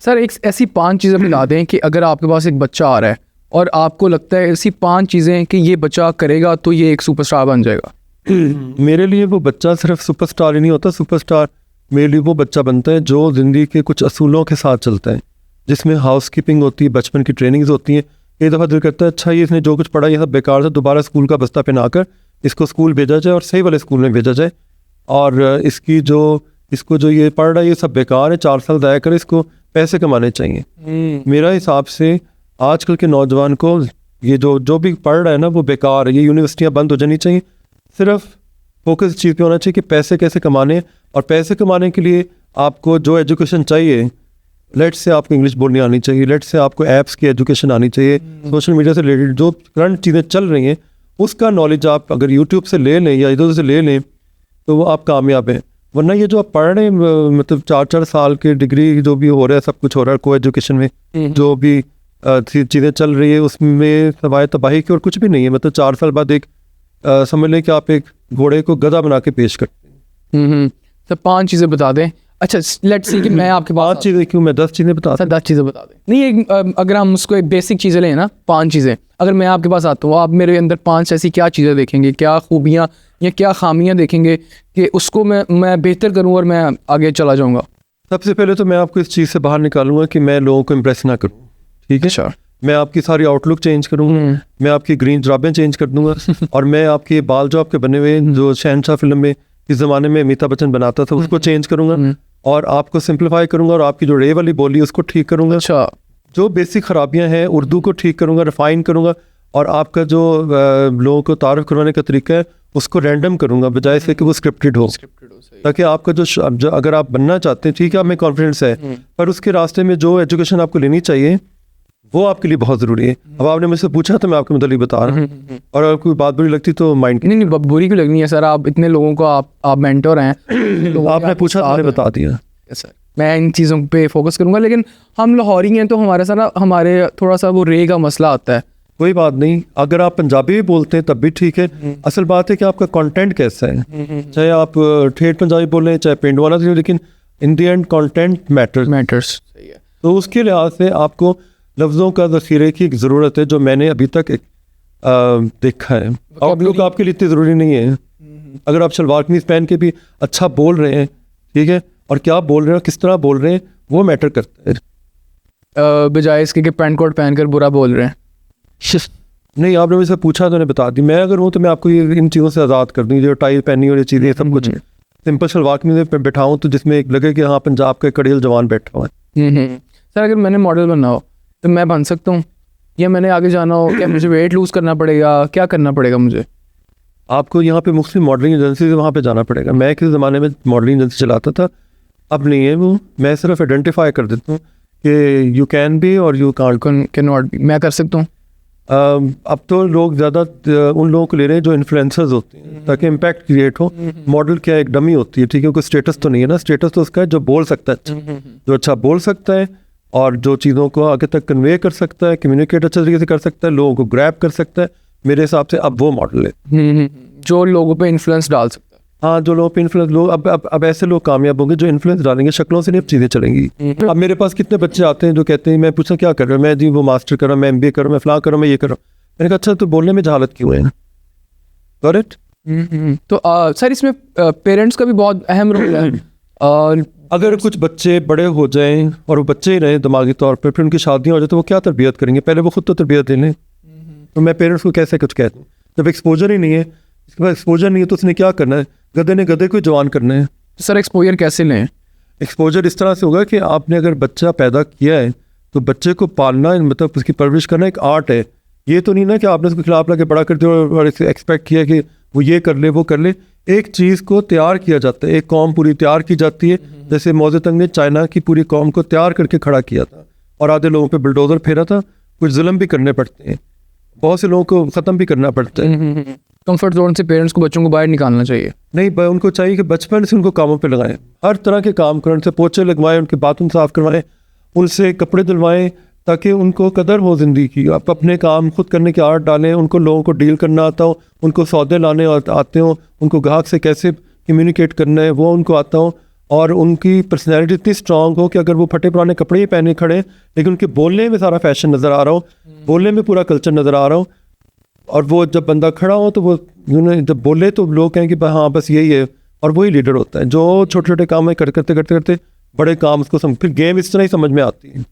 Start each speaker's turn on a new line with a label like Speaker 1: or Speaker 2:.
Speaker 1: Sir एक ऐसी 5 चीज़ें बता दें कि अगर आपके पास एक बच्चा आ रहा है और आपको लगता है ऐसी 5 चीज़ें कि ये बच्चा करेगा तो ये एक सुपरस्टार बन जाएगा।
Speaker 2: मेरे लिए वो बच्चा सिर्फ सुपरस्टार ही नहीं होता, सुपरस्टार मेरे लिए वो बच्चा बनता है जो ज़िंदगी के कुछ असूलों के साथ चलता है, जिसमें हाउस कीपिंग होती है, बचपन की ट्रेनिंग्स होती हैं। एक दफ़ा दिल करता है अच्छा ये इसने जो कुछ पढ़ा ये सब बेकार था, दोबारा स्कूल का बस्ता पहना कर इसको स्कूल भेजा जाए और सही वाले स्कूल में भेजा जाए, और इसको जो ये पढ़ रहा है ये सब बेकार है, 4 साल ज़ाया कर, इसको पैसे कमाने चाहिए। मेरा हिसाब से आजकल के नौजवान को ये जो भी पढ़ रहा है ना वो बेकार है, ये यूनिवर्सिटियाँ बंद हो जानी चाहिए। सिर्फ फोकस इस चीज़ पे होना चाहिए कि पैसे कैसे कमाने, और पैसे कमाने के लिए आपको जो एजुकेशन चाहिए, लेट्स से आपको इंग्लिश बोलनी आनी चाहिए, लेट्स से आपको ऐप्स की एजुकेशन आनी चाहिए, सोशल मीडिया से रिलेटेड जो करंट चीज़ें चल रही हैं उसका नॉलेज आप अगर यूट्यूब से ले लें या इधर से ले लें तो वो आप कामयाब हैं। वरना ये जो आप पढ़ रहे हैं मतलब 4-4 साल के डिग्री जो भी हो रहा है, सब कुछ हो रहा है को एजुकेशन में, जो भी चीज़ें चल रही है उसमें सवाए तबाही की और कुछ भी नहीं है। मतलब 4 साल बाद एक समझ लें कि आप एक घोड़े को गधा बना के पेश करते हैं।
Speaker 1: तो 5 चीज़ें बता दें। अच्छा लेट्स सी कि मैं आपके पास
Speaker 2: 5 चीज़ें क्यों, मैं 10 चीज़ें बता
Speaker 1: सर 10 चीज़ें बता दें। नहीं अगर हम उसको एक बेसिक चीज़ें लें ना, 5 चीज़ें, अगर मैं आपके पास आता हूँ आप मेरे अंदर 5 ऐसी क्या चीज़ें देखेंगे, क्या खूबियाँ या क्या खामियाँ देखेंगे कि उसको मैं बेहतर करूँ और मैं आगे चला जाऊँगा?
Speaker 2: सबसे पहले तो मैं आपको इस चीज़ से बाहर निकालूंगा कि मैं लोगों को इम्प्रेस ना करूँ, ठीक है।
Speaker 1: अच्छा।
Speaker 2: मैं आपकी सारी आउटलुक चेंज करूँगा, मैं आपकी ग्रीन जराबें चेंज कर दूंगा और मैं आपके बाल जो आपके बने हुए जो शहनशाह फिल्म में इस ज़माने में अमिताभ बच्चन बनाता था उसको चेंज करूँगा और आपको सिंप्लीफाई करूँगा और आपकी जो रे वाली बोली उसको ठीक करूँगा।
Speaker 1: अच्छा।
Speaker 2: जो बेसिक खराबियाँ हैं उर्दू को ठीक करूँगा, रिफाइन करूँगा, और आपका जो लोगों को तारुफ करवाने का तरीका है उसको रैंडम करूँगा बजाय से कि वो स्क्रिप्टेड हो, ताकि आपका जो अगर आप बनना चाहते हैं, ठीक है, आप में कॉन्फिडेंस है, पर उसके रास्ते में जो एजुकेशन आपको लेनी चाहिए वो आपके लिए बहुत ज़रूरी है। अब आपने मुझसे पूछा तो मैं आपके मतलब बता रहा हूँ, और अगर कोई बात बुरी लगती तो माइंड
Speaker 1: नहीं बुरी क्यों लगनी है सर, आप इतने लोगों को आप मेंटर हैं
Speaker 2: तो आपने पूछा तो मैंने बता दिया।
Speaker 1: सर मैं इन चीज़ों पे फोकस करूँगा, लेकिन हम लाहौरी हैं तो हमारे साथ हमारे थोड़ा सा वो रे का मसला आता है।
Speaker 2: कोई बात नहीं, अगर आप पंजाबी भी बोलते हैं तब भी ठीक है। असल बात है कि आपका कंटेंट कैसा है, चाहे आप ठेठ पंजाबी बोलें चाहे पिंड वाला, लेकिन in the end content matters.
Speaker 1: सही है।
Speaker 2: तो उसके लिहाज से आपको लफ्ज़ों का ज़ख़ीरे की ज़रूरत है जो मैंने अभी तक देखा है। आउटलुक आपके लिए इतनी ज़रूरी नहीं है। अगर आप शलवार कमीज़ पहन के भी अच्छा बोल रहे हैं, ठीक है, और क्या बोल रहे हैं, किस तरह बोल रहे हैं, वो मैटर करता है
Speaker 1: बजाय इसके कि पैंट कोट पहन कर बुरा बोल रहे हैं।
Speaker 2: नहीं, आपने मुझसे पूछा तो मैंने बता दी। मैं अगर हूँ तो मैं आपको ये इन चीज़ों से आज़ाद कर दूँ, जो टाई पहनी और ये चीज़ें सब कुछ सिंपल शलवार कमीज़ पे बैठाऊँ तो जिसमें एक लगे कि हाँ पंजाब का कड़ियल जवान बैठा हुआ है।
Speaker 1: सर अगर मैंने मॉडल बनना हो तो मैं बन सकता हूँ, या मैंने आगे जाना हो, क्या मुझे वेट लूज़ करना पड़ेगा, क्या करना पड़ेगा मुझे?
Speaker 2: आपको यहाँ पे मुख्तलिफ मॉडलिंग एजेंसी से वहाँ पे जाना पड़ेगा। मैं किसी ज़माने में मॉडलिंग एजेंसी चलाता था, अब नहीं है वो। मैं सिर्फ आइडेंटिफाई कर देता हूँ कि यू कैन बी और यू कैन
Speaker 1: नॉट बी। मैं कर सकता हूँ।
Speaker 2: अब तो लोग ज़्यादा उन लोगों को ले रहे हैं जो इन्फ्लुएंसर्स होते हैं ताकि इम्पैक्ट क्रिएट हो। मॉडल क्या एक डमी होती है, ठीक है, कोई स्टेटस तो नहीं है ना। स्टेटस तो उसका है जो बोल सकता है, जो अच्छा बोल सकता है और जो चीज़ों को आगे तक कन्वे कर सकता है, कम्युनिकेट अच्छे तरीके से कर सकता है, लोगों को ग्रैब कर सकता है। मेरे हिसाब से अब वो मॉडल है
Speaker 1: जो लोगों पे इन्फ्लुएंस डाल सकता है।
Speaker 2: हाँ, जो लोगों पे इन्फ्लुएंस, लोग अब ऐसे लोग कामयाब होंगे जो इन्फ्लुएंस डालेंगे, शक्लों से नहीं अब चीज़ें चलेंगी। अब मेरे पास कितने बच्चे आते हैं जो कहते हैं, मैं पूछा क्या कर रहा हूँ, मैं जी वो मास्टर कर रहा हूँ, मैं MBA कर रहा हूँ, मैं फलां कर रहा हूँ, मैं ये कर रहा हूँ। मैंने कहा अच्छा तो बोलने में जहालत क्यों है? करेक्ट।
Speaker 1: तो सर इसमें पेरेंट्स का भी बहुत अहम रोल है। और
Speaker 2: अगर कुछ बच्चे बड़े हो जाएं और वो बच्चे ही रहें दिमागी तौर पर, फिर उनकी शादियाँ हो जाए तो वो क्या तरबियत करेंगे? पहले वो खुद तो तरबियत दे लें। तो मैं पेरेंट्स को कैसे कुछ कह दूँ जब एक्सपोजर ही नहीं है? इसके बाद एक्सपोजर नहीं है तो उसने क्या करना है? गधे ने गधे को जवान करना है।
Speaker 1: सर एक्सपोजर कैसे लें?
Speaker 2: एक्सपोजर इस तरह से होगा कि आपने अगर बच्चा पैदा किया है तो बच्चे को पालना, मतलब उसकी परवरिश करना एक आर्ट है। ये तो नहीं ना कि आपने उसके खिलाफ लगे बड़ा कर दिया और एक्सपेक्ट किया कि वो ये कर ले वो कर ले। एक चीज़ को तैयार किया जाता है, एक कौम पूरी तैयार की जाती है। जैसे मौज़े तंग ने चाइना की पूरी कौम को तैयार करके खड़ा किया था और आधे लोगों पे बुलडोज़र फेरा था। कुछ जुल्म भी करने पड़ते हैं, बहुत से लोगों को ख़त्म भी करना पड़ता है।
Speaker 1: कंफर्ट जोन से पेरेंट्स को बच्चों को बाहर निकालना चाहिए।
Speaker 2: नहीं, उनको चाहिए कि बचपन से उनको कामों पे लगाएं, हर तरह के काम करें, उनसे पोछे लगवाएं, उनके बाथरूम साफ़ करवाएं, उनसे कपड़े धुलवाएं, ताकि उनको कदर हो ज़िंदगी की। आप अपने काम खुद करने की आदत डालें, उनको लोगों को डील करना आता हो, उनको सौदे लाने आते हो, उनको ग्राहक से कैसे कम्युनिकेट करना है वो उनको आता हो, और उनकी पर्सनैलिटी इतनी स्ट्रांग हो कि अगर वो फटे पुराने कपड़े ही पहने खड़े लेकिन उनके बोलने में सारा फैशन नज़र आ रहा हो, बोलने में पूरा कल्चर नज़र आ रहा हो, और वो जब बंदा खड़ा हो तो वो जब बोले तो लोग कहें कि हाँ बस यही है, और वही लीडर होता है जो छोटे छोटे काम में करते करते बड़े काम उसको फिर गेम इस तरह ही समझ में आती है।